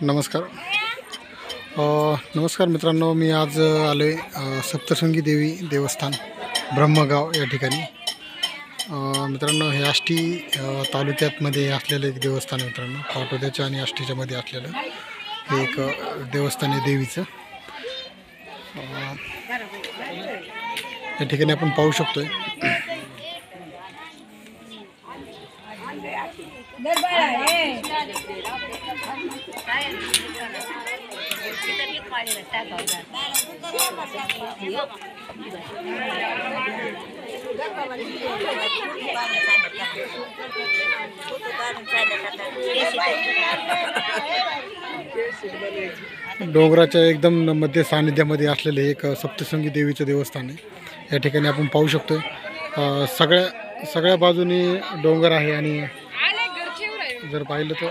नमस्कार. नमस्कार मित्रांनो, मी आज आलो आहे सप्तशृंगी देवी देवस्थान ब्रह्मगाव या ठिकाणी. मित्रांनो, हे आष्टी तालुक्यामध्ये असलेलं एक देवस्थान आहे. मित्रांनो, पाटोद्याच्या आणि आष्टीच्या मध्ये असलेलं हे एक देवस्थान आहे देवीचं. या ठिकाणी आपण पाहू शकतोय. डोंगराच्या एकदम मध्ये सानिध्यामध्ये असलेले एक सप्तशृंगी देवीचं देवस्थान आहे. या ठिकाणी आपण पाहू शकतोय सगळ्या बाजूनी डोंगर आहे आणि जर पाहिलं तर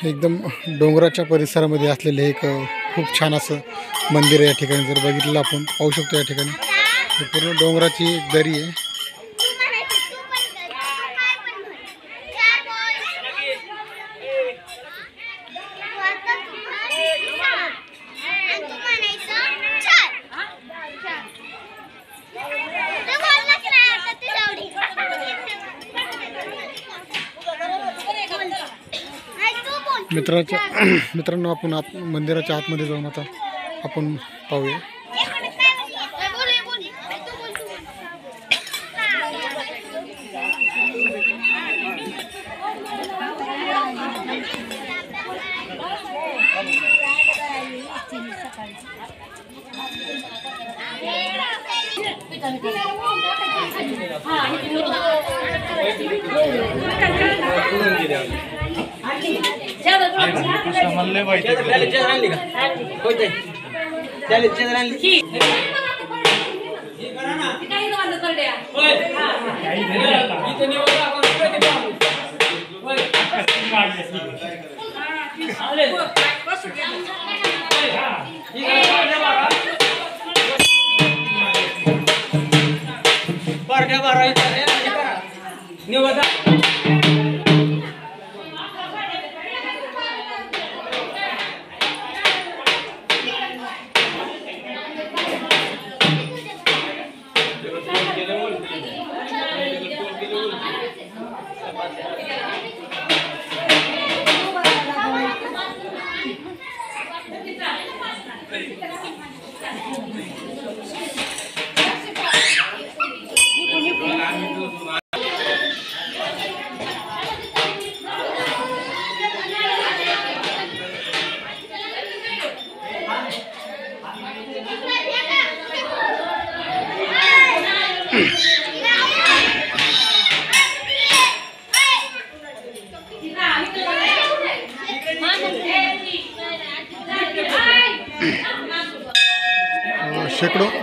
एकदम डोंगराच्या परिसरामध्ये असलेले एक खूप छान असं मंदिर आहे. या ठिकाणी जर बघितलं आपण पाहू शकतो. या ठिकाणी पूर्ण डोंगराची दरी आहे. मित्रांनो, आपण मंदिराच्या आतमध्ये जाऊन आता आपण पाहूया.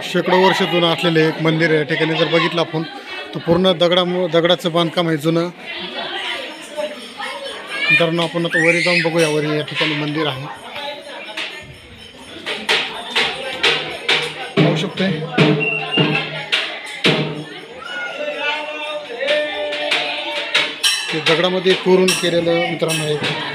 शेकडो वर्ष जुनं असलेले एक मंदिर आहे. या ठिकाणी जर बघितलं आपण तर पूर्ण दगडाचं बांधकाम आहे जुनं. मित्रांनो, आपण आता वरी जाऊन बघूया. वरी या ठिकाणी मंदिर आहे पाहू शकतोय. ते दगडामध्ये कोरून केलेलं मित्रांनो आहे.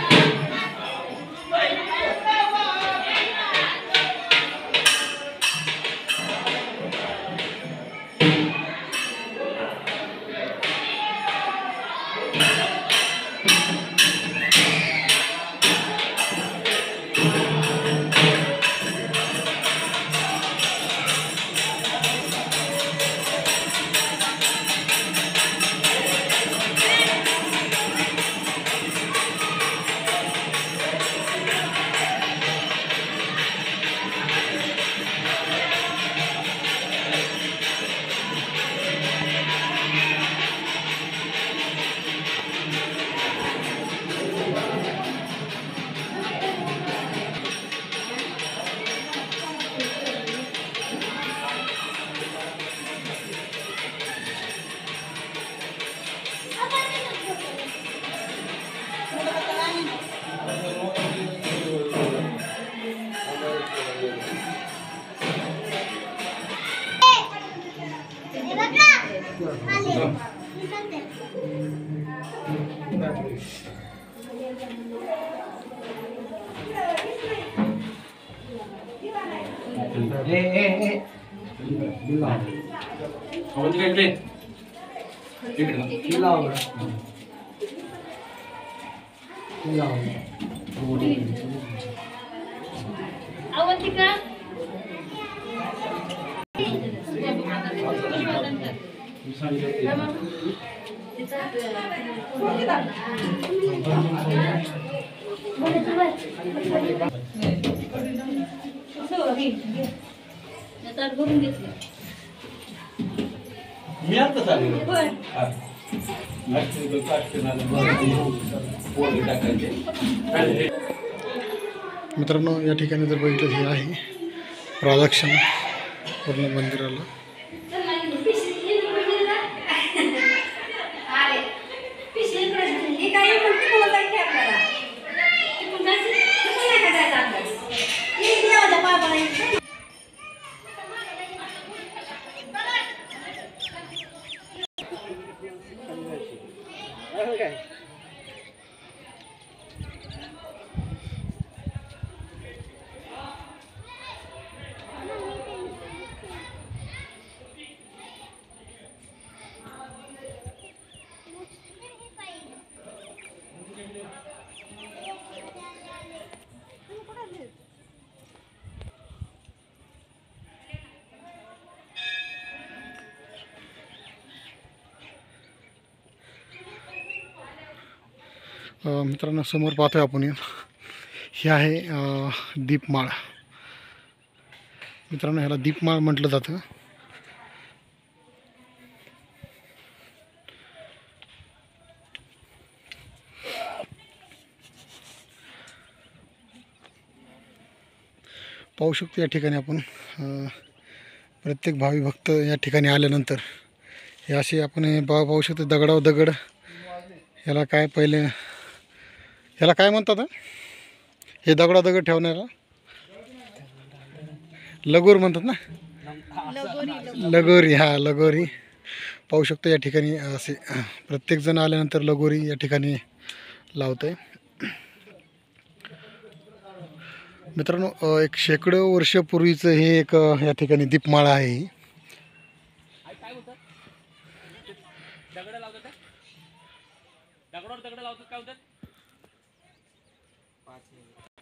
मित्रांनो या ठिकाणी जर बघितलं हे आहे प्रदक्षिण पूर्ण मंदिराला. मित्रांनो समोर पाहतोय आपण हे आहे दीपमाळ. मित्रांनो ह्याला दीपमाळ म्हटलं जातं. पाहू शकतो या ठिकाणी आपण प्रत्येक भावी भक्त या ठिकाणी आल्यानंतर हे असे आपण पाहू शकतो दगडावर दगड. ह्याला काय पहिले ह्याला काय म्हणतात हे दगडावर दगड ठेवण्याला? लगोर म्हणतात ना? लगोरी. हा लगोरी. पाहू शकतो या ठिकाणी असे प्रत्येकजण आल्यानंतर लगोरी या ठिकाणी लावत आहे. मित्रांनो एक शेकडो वर्षापूर्वीचं हे एक या ठिकाणी दीपमाळा आहे.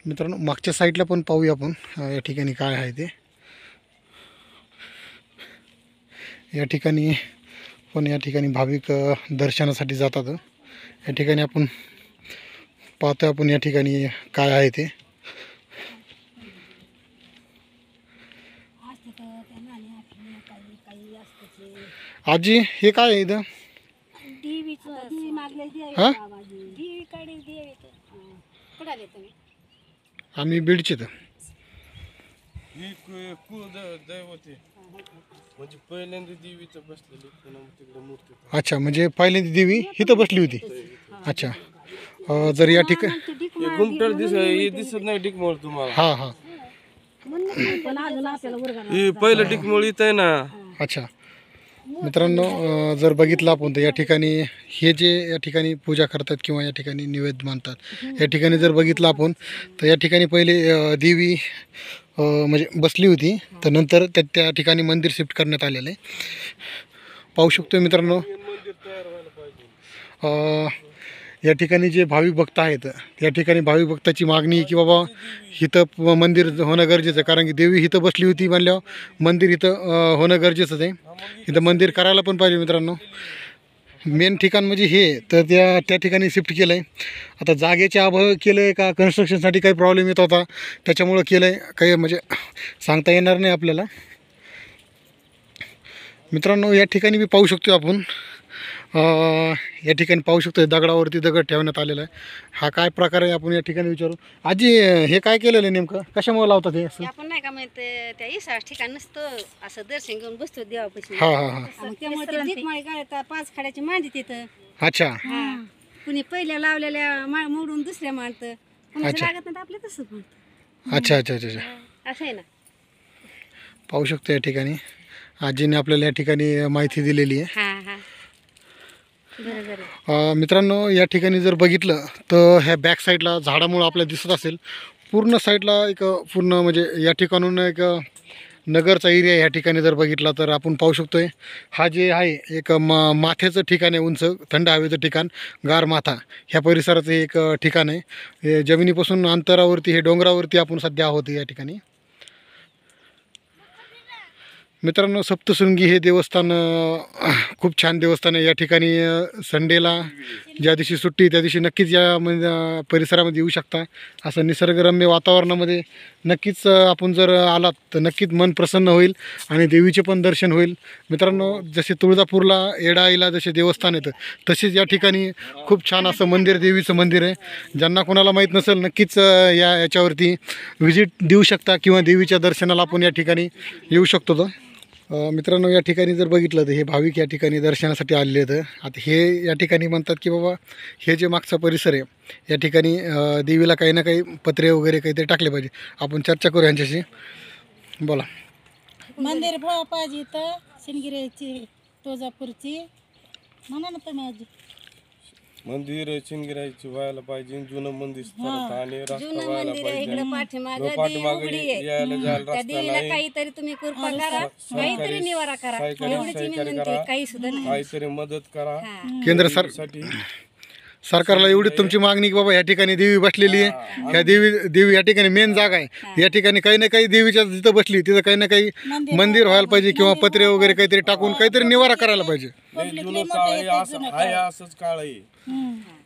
मित्रांनो मागच्या साईडला पण पाहूया आपण या ठिकाणी काय आहे ते. या ठिकाणी पण या ठिकाणी भाविक दर्शनासाठी जातात. या ठिकाणी आपण पाहतोय आपण या ठिकाणी काय आहे ते. आजी हे काय आहे इथं? हां आम्ही बीडचे तर अच्छा म्हणजे पहिल्यांदा देवी इथं बसली होती. अच्छा जर या ठिकाणी दिसत नाही डिकमोळ तुम्हाला? हां हां पहिलं डिकमोळ इथं आहे ना. अच्छा मित्रांनो जर बघितलं आपण तर या ठिकाणी हे जे या ठिकाणी पूजा करतात किंवा या ठिकाणी निवेद मानतात या ठिकाणी जर बघितलं आपण तर या ठिकाणी पहिले देवी म्हणजे बसली होती. तर नंतर त्या ठिकाणी मंदिर शिफ्ट करण्यात आलेलं आहे. पाहू शकतो मित्रांनो या ठिकाणी जे भाविक भक्त आहेत या ठिकाणी भाविक भक्ताची मागणी की बाबा इथं मंदिर होणं गरजेचं आहे. कारण की देवी इथं बसली होती म्हणल्यावर मंदिर इथं होणं गरजेचंच आहे. इथं मंदिर करायला पण पाहिजे. मित्रांनो मेन ठिकाण म्हणजे हे तर त्या ठिकाणी शिफ्ट केलं आहे. आता जागेचे अभाव केलं आहे का कन्स्ट्रक्शनसाठी काही प्रॉब्लेम येत होता त्याच्यामुळं केलं आहे काही म्हणजे सांगता येणार नाही आपल्याला. मित्रांनो या ठिकाणी मी पाहू शकतो आपण या ठिकाणी पाहू शकतो दगडावरती दगड ठेवण्यात आलेला आहे. हा काय प्रकार आहे आपण या ठिकाणी विचारू. आजी हे काय केलेलं आहे नेमकं कशामुळे लावतात हे असं? आपण नाही का माहिती त्या इसास ठिकाण नसतं असं दर्शन घेऊन बसतो देवापाशी. हां हां हां त्यामुळे ते दीपमाळी गाळतात 5 खड्याची मांडी तिथं. अच्छा कुणी पहिल्या लावलेल्या मोडून दुसऱ्या मांडतं कुणाचं लागत नाही आपलं तसंच म्हणतं. अच्छा अच्छा अच्छा अच्छा असं आहे ना. पाहू शकतो या ठिकाणी आजीने आपल्याला या ठिकाणी माहिती दिलेली आहे. हां हां बरोबर. मित्रांनो या ठिकाणी जर बघितलं तर ह्या बॅक साईडला झाडामुळं आपल्याला दिसत असेल पूर्ण साईडला एक पूर्ण म्हणजे या ठिकाणून एक नगरचा एरिया ह्या ठिकाणी जर बघितला तर आपण पाहू शकतोय हा जे आहे एक माथ्याचं ठिकाण आहे, उंच थंड हवेचं ठिकाण, गार माथा ह्या परिसराचं एक ठिकाण आहे. हे जमिनीपासून अंतरावरती, हे डोंगरावरती आपण सध्या आहोत या ठिकाणी. मित्रांनो, सप्तशृंगी हे देवस्थान खूप छान देवस्थान आहे. या ठिकाणी संडेला ज्या दिवशी सुट्टी त्या दिवशी नक्कीच या परिसरामध्ये येऊ शकता. असं निसर्गरम्य वातावरणामध्ये नक्कीच आपण जर आलात तर नक्कीच मन प्रसन्न होईल आणि देवीचे पण दर्शन होईल. मित्रांनो, जसे तुळजापूरला येडाईला जसे देवस्थान येतं तसेच या ठिकाणी खूप छान असं मंदिर, देवीचं मंदिर आहे. ज्यांना कोणाला माहीत नसेल नक्कीच याच्यावरती व्हिजिट देऊ शकता किंवा देवीच्या दर्शनाला आपण या ठिकाणी येऊ शकतो. तो मित्रांनो, या ठिकाणी जर बघितलं तर हे भाविक या ठिकाणी दर्शनासाठी आलेले आहेत. आता हे या ठिकाणी म्हणतात की बाबा हे जे मागचा परिसर आहे या ठिकाणी देवीला काही ना काही पत्रे वगैरे काहीतरी टाकले पाहिजे. आपण चर्चा करू यांच्याशी. बोला. मंदिर पाहिजे तर शिंदगिरीची, तुळजापूरची म्हणा ना तुम्ही आजी. मंदिर शिंदगिरायची व्हायला पाहिजे, जुनं मंदिर आणि रस्ता जुनं व्हायला मंदिर आहे पाहिजे. इकडं पाठीमागं, देवी पाठीमागे उघडी आहे. यायला जायला त्या रस्ता देवीला नाही. काहीतरी तुम्ही कृपा करा, काहीतरी निवारा करा, एवढीच मी म्हणते. काही सुद्धा नाही. काहीतरी मदत करा. हा. केंद्र साठी सरकारला एवढीच तुमची मागणी की बाबा या ठिकाणी देवी बसलेली आहे, ह्या देवी या ठिकाणी मेन जागा आहे, या ठिकाणी काही ना काही देवीच्या जिथं बसली तिथं काही ना काही मंदिर व्हायला पाहिजे किंवा पत्रे वगैरे काहीतरी टाकून काहीतरी निवारा करायला पाहिजे. जुनं काळ आहे, असं आहे, असंच काळ आहे.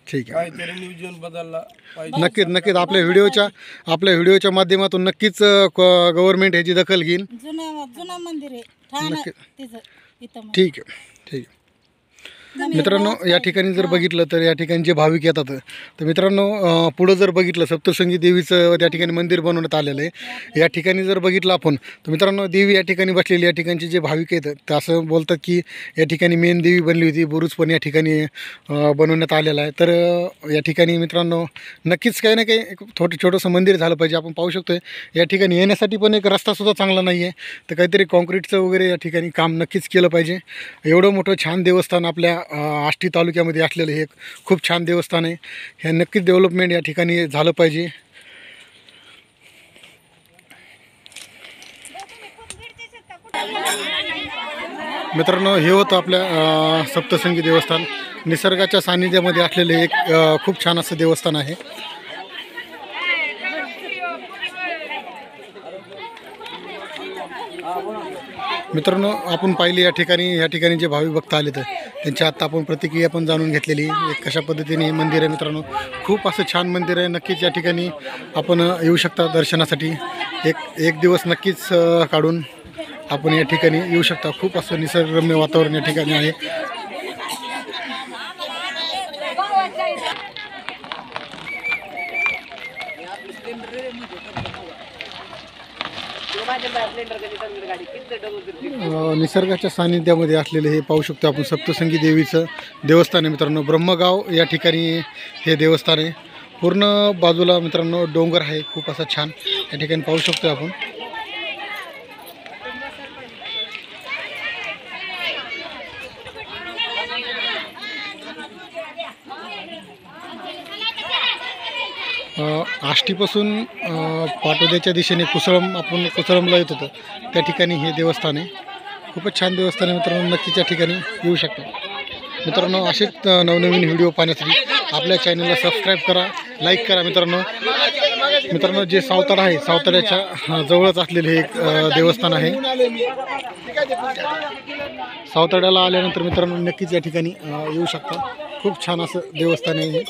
ठीक आहे. काहीतरी नियोजन बदलला पाहिजे. नक्कीच आपल्या व्हिडिओच्या माध्यमातून नक्कीच गव्हर्नमेंट ह्याची दखल घेईल. जुना मंदिर आहे ठाणा तिचं इथं. ठीक आहे. मित्रांनो, या ठिकाणी जर बघितलं तर या ठिकाणी जे भाविक येतात तर मित्रांनो पुढं जर बघितलं सप्तशृंगी देवीचं त्या ठिकाणी मंदिर बनवण्यात आलेलं आहे. या ठिकाणी जर बघितलं आपण तर मित्रांनो देवी या ठिकाणी बसलेली, या ठिकाणचे जे भाविक आहेत ते असं बोलतात की या ठिकाणी मेन देवी बनली होती, बुरुज पण या ठिकाणी बनवण्यात आलेला आहे. तर या ठिकाणी मित्रांनो नक्कीच काही ना काही एक छोटंसं मंदिर झालं पाहिजे. आपण पाहू शकतोय या ठिकाणी येण्यासाठी पण एक रस्तासुद्धा चांगला नाही आहे, तर काहीतरी कॉन्क्रीटचं वगैरे या ठिकाणी काम नक्कीच केलं पाहिजे. एवढं मोठं छान देवस्थान आपल्या आष्टी तालुक्यामध्ये असलेलं हे एक खूप छान देवस्थान आहे. हे नक्कीच डेव्हलपमेंट या ठिकाणी झालं पाहिजे. मित्रांनो, हे होतं आपल्या सप्तशृंगी देवस्थान. निसर्गाच्या सानिध्यामध्ये असलेले एक खूप छान असं देवस्थान आहे. मित्रांनो, आपण पाहिली या ठिकाणी जे भाविक भक्त आले तर त्यांच्या आत्ता आपण प्रतिक्रिया पण जाणून घेतलेली कशा पद्धतीने हे मंदिर आहे. मित्रांनो, खूप असं छान मंदिर आहे. नक्कीच या ठिकाणी आपण येऊ शकता दर्शनासाठी. एक दिवस नक्कीच काढून आपण या ठिकाणी येऊ शकता. खूप असं निसर्गरम्य वातावरण या ठिकाणी आहे. निसर्गाच्या सानिध्यामध्ये असलेले हे पाहू शकतो आपण सप्तशृंगी देवीचं देवस्थान आहे. मित्रांनो, ब्रह्मगाव या ठिकाणी हे देवस्थान आहे. पूर्ण बाजूला मित्रांनो डोंगर आहे, खूप असा छान या ठिकाणी पाहू शकतो आपण. आष्टीपासून पाटोद्याच्या दिशेने कुसळमला येत होतं त्या ठिकाणी हे देवस्थान आहे. खूपच छान देवस्थान आहे मित्रांनो, नक्कीच त्या ठिकाणी येऊ शकता. मित्रांनो, असेच नवनवीन व्हिडिओ पाहण्यासाठी आपल्या चॅनलला सबस्क्राईब करा, लाईक करा. मित्रांनो जे सावताडा आहे, सावताड्याच्या जवळच असलेले हे एक देवस्थान आहे. सावताड्याला आल्यानंतर मित्रांनो नक्कीच या ठिकाणी येऊ शकता. खूप छान असं देवस्थान आहे हे.